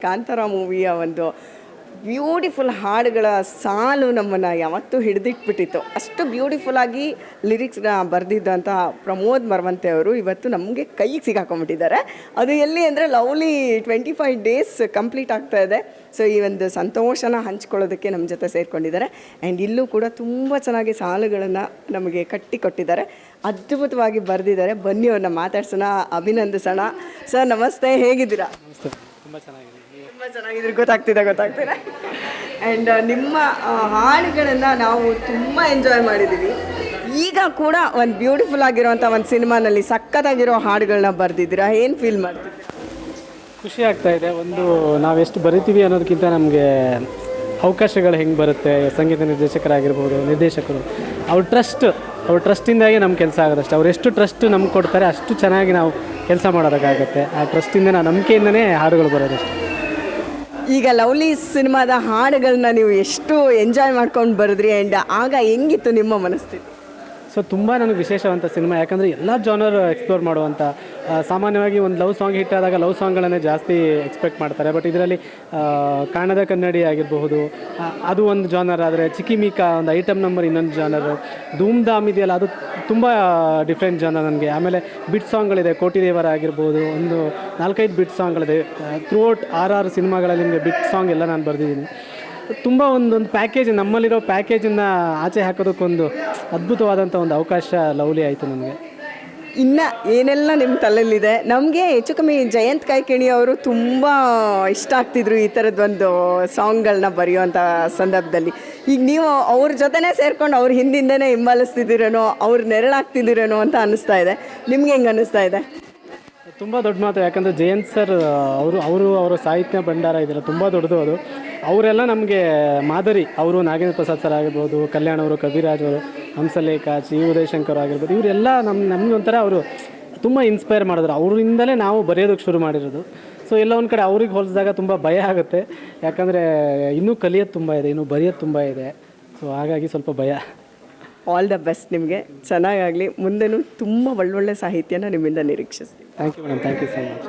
ಕಾಂತಾರ ಮೂವಿಯ ಒಂದು ಬ್ಯೂಟಿಫುಲ್ ಹಾಡುಗಳ ಸಾಲು ನಮ್ಮನ್ನು ಯಾವತ್ತೂ ಹಿಡಿದಿಟ್ಬಿಟ್ಟಿತ್ತು. ಅಷ್ಟು ಬ್ಯೂಟಿಫುಲ್ಲಾಗಿ ಲಿರಿಕ್ಸ್ನ ಬರೆದಿದ್ದಂಥ ಪ್ರಮೋದ್ ಮರವಂತೆ ಅವರು ಇವತ್ತು ನಮಗೆ ಕೈಗೆ ಸಿಗಾಕೊಂಡ್ಬಿಟ್ಟಿದ್ದಾರೆ. ಅದು ಎಲ್ಲಿ ಅಂದರೆ ಲವ್ಲಿ 25 ಡೇಸ್ ಕಂಪ್ಲೀಟ್ ಆಗ್ತಾ ಇದೆ. ಸೊ ಈ ಒಂದು ಸಂತೋಷನ ಹಂಚ್ಕೊಳ್ಳೋದಕ್ಕೆ ನಮ್ಮ ಜೊತೆ ಸೇರಿಕೊಂಡಿದ್ದಾರೆ. ಆ್ಯಂಡ್ ಇಲ್ಲೂ ಕೂಡ ತುಂಬ ಚೆನ್ನಾಗಿ ಸಾಲುಗಳನ್ನು ನಮಗೆ ಕಟ್ಟಿಕೊಟ್ಟಿದ್ದಾರೆ. ಅದ್ಭುತವಾಗಿ ಬರೆದಿದ್ದಾರೆ. ಬನ್ನಿ ಅವ್ರನ್ನ ಮಾತಾಡ್ಸೋಣ, ಅಭಿನಂದಿಸೋಣ. ಸರ್ ನಮಸ್ತೆ, ಹೇಗಿದ್ದೀರಾ? ನಮಸ್ತೆ, ತುಂಬ ಚೆನ್ನಾಗಿದೆ. ತುಂಬ ಚೆನ್ನಾಗಿದ್ರೆ ಗೊತ್ತಾಗ್ತಿದೆ. ಆ್ಯಂಡ್ ನಿಮ್ಮ ಹಾಡುಗಳನ್ನು ನಾವು ತುಂಬ ಎಂಜಾಯ್ ಮಾಡಿದ್ದೀವಿ. ಈಗ ಕೂಡ ಒಂದು ಬ್ಯೂಟಿಫುಲ್ ಆಗಿರೋವಂಥ ಒಂದು ಸಿನಿಮಾನಲ್ಲಿ ಸಖತ್ತಾಗಿರೋ ಹಾಡುಗಳನ್ನ ಬರೆದಿದ್ದೀರಾ. ಏನು ಫೀಲ್ ಮಾಡ್ತಿದ್ದೀರಾ? ಖುಷಿ ಆಗ್ತಾ ಇದೆ. ಒಂದು ನಾವೆಷ್ಟು ಬರಿತೀವಿ ಅನ್ನೋದಕ್ಕಿಂತ ನಮಗೆ ಅವಕಾಶಗಳು ಹೆಂಗೆ ಬರುತ್ತೆ, ಸಂಗೀತ ನಿರ್ದೇಶಕರಾಗಿರ್ಬೋದು, ನಿರ್ದೇಶಕರು ಅವ್ರ ಟ್ರಸ್ಟಿಂದಾಗಿ ನಮ್ಮ ಕೆಲಸ ಆಗೋದಷ್ಟೇ. ಅವ್ರು ಎಷ್ಟು ಟ್ರಸ್ಟ್ ನಮ್ಗೆ ಕೊಡ್ತಾರೆ ಅಷ್ಟು ಚೆನ್ನಾಗಿ ನಾವು ಕೆಲಸ ಮಾಡೋದಕ್ಕಾಗುತ್ತೆ. ಆ ಟ್ರಸ್ಟಿಂದ ನಂಬಿಕೆಯಿಂದನೇ ಹಾಡುಗಳು ಬರೋದಷ್ಟೇ. ಈಗ ಲವ್ಲಿ ಸಿನಿಮಾದ ಹಾಡುಗಳನ್ನ ನೀವು ಎಷ್ಟು ಎಂಜಾಯ್ ಮಾಡ್ಕೊಂಡು ಬರೆದ್ರಿ, ಆ್ಯಂಡ್ ಆಗ ಹೆಂಗಿತ್ತು ನಿಮ್ಮ ಮನಸ್ಥಿತಿ? ಸೊ ತುಂಬ ನನಗೆ ವಿಶೇಷವಂಥ ಸಿನಿಮಾ. ಯಾಕಂದರೆ ಎಲ್ಲ ಜಾನರ್ ಎಕ್ಸ್ಪ್ಲೋರ್ ಮಾಡುವಂಥ, ಸಾಮಾನ್ಯವಾಗಿ ಒಂದು ಲವ್ ಸಾಂಗ್ ಹಿಟ್ ಆದಾಗ ಲವ್ ಸಾಂಗ್ಗಳನ್ನೇ ಜಾಸ್ತಿ ಎಕ್ಸ್ಪೆಕ್ಟ್ ಮಾಡ್ತಾರೆ. ಬಟ್ ಇದರಲ್ಲಿ ಕಾಣದ ಕನ್ನಡಿ ಆಗಿರಬಹುದು, ಅದು ಒಂದು ಜಾನರ್. ಆದರೆ ಚಿಕಿಮಿಕಾ ಒಂದು ಐಟಮ್ ನಂಬರ್ ಇನ್ನೊಂದು ಜಾನರು. ಧೂಮ್ ಧಾಮ್ ಇದೆಯಲ್ಲ, ಅದು ತುಂಬ ಡಿಫ್ರೆಂಟ್ ಜಾನರ್ ನನಗೆ. ಆಮೇಲೆ ಬಿಟ್ ಸಾಂಗ್ಗಳಿದೆ, ಕೋಟಿದೇವರ ಆಗಿರ್ಬೋದು, ಒಂದು 4-5 ಬಿಟ್ ಸಾಂಗ್ಗಳಿದೆ. ಥ್ರೂಔಟ್ 6 ಸಿನಿಮಾಗಳಲ್ಲಿ ನಿಮಗೆ ಬಿಟ್ ಸಾಂಗ್ ಎಲ್ಲ ನಾನು ಬರೆದಿದ್ದೀನಿ. ತುಂಬ ಒಂದು ಪ್ಯಾಕೇಜ್, ನಮ್ಮಲ್ಲಿರೋ ಪ್ಯಾಕೇಜನ್ನು ಆಚೆ ಹಾಕೋದಕ್ಕೊಂದು ಅದ್ಭುತವಾದಂಥ ಒಂದು ಅವಕಾಶ ಲವ್ಲಿ ಆಯಿತು ನನಗೆ. ಇನ್ನು ಏನೆಲ್ಲ ನಿಮ್ಮ ತಲೆಯಲ್ಲಿದೆ? ನಮಗೆ ಹೆಚ್ಚು ಕಮ್ಮಿ ಜಯಂತ್ ಕಾಯ್ಕಿಣಿ ಅವರು ತುಂಬ ಇಷ್ಟ ಆಗ್ತಿದ್ರು ಈ ಥರದ್ದೊಂದು ಸಾಂಗ್ಗಳನ್ನ ಬರೆಯುವಂಥ ಸಂದರ್ಭದಲ್ಲಿ. ಈಗ ನೀವು ಅವ್ರ ಜೊತೆನೇ ಸೇರ್ಕೊಂಡು ಅವ್ರ ಹಿಂದಿಂದನೇ ಹಿಂಬಾಲಿಸ್ತಿದ್ದೀರೇನೋ, ಅವ್ರು ನೆರಳಾಗ್ತಿದ್ದೀರೇನೋ ಅಂತ ಅನ್ನಿಸ್ತಾ ಇದೆ. ನಿಮ್ಗೆ ಹೆಂಗೆ ಅನ್ನಿಸ್ತಾ ಇದೆ? ತುಂಬ ದೊಡ್ಡ ಮಾತು. ಯಾಕಂದರೆ ಜಯಂತ್ ಸರ್ ಅವರ ಸಾಹಿತ್ಯ ಭಂಡಾರ ಇದೆಲ್ಲ ತುಂಬ ದೊಡ್ಡದು. ಅದು ಅವರೆಲ್ಲ ನಮಗೆ ಮಾದರಿ. ಅವರು ನಾಗೇಂದ್ರ ಪ್ರಸಾದ್ ಸರ್ ಆಗಿರ್ಬೋದು, ಕಲ್ಯಾಣ್ ಅವರು, ಕವಿರಾಜ್ ಅವರು, ಹಂಸಲೇಖ, ಚಿ ಉದಯಶಂಕರ್ ಆಗಿರ್ಬೋದು, ಇವರೆಲ್ಲ ನಮ್ಗೆ ಒಂಥರ ಅವರು ತುಂಬ ಇನ್ಸ್ಪೈರ್ ಮಾಡಿದ್ರು. ಅವರಿಂದಲೇ ನಾವು ಬರೆಯೋದಕ್ಕೆ ಶುರು ಮಾಡಿರೋದು. ಸೊ ಎಲ್ಲ ಒಂದು ಕಡೆ ಅವ್ರಿಗೆ ಹೋಲಿಸಿದಾಗ ತುಂಬ ಭಯ ಆಗುತ್ತೆ. ಯಾಕಂದರೆ ಇನ್ನೂ ಕಲಿಯೋದು ತುಂಬ ಇದೆ, ಇನ್ನೂ ಬರೆಯೋದು ತುಂಬ ಇದೆ. ಸೊ ಹಾಗಾಗಿ ಸ್ವಲ್ಪ ಭಯ. ಆಲ್ ದ ಬೆಸ್ಟ್ ನಿಮಗೆ, ಚೆನ್ನಾಗಾಗಲಿ. ಮುಂದೆನೂ ತುಂಬ ಒಳ್ಳೊಳ್ಳೆ ಸಾಹಿತ್ಯನ ನಿಮ್ಮಿಂದ ನಿರೀಕ್ಷಿಸ್ತೀವಿ. Thank you madam, thank you so much.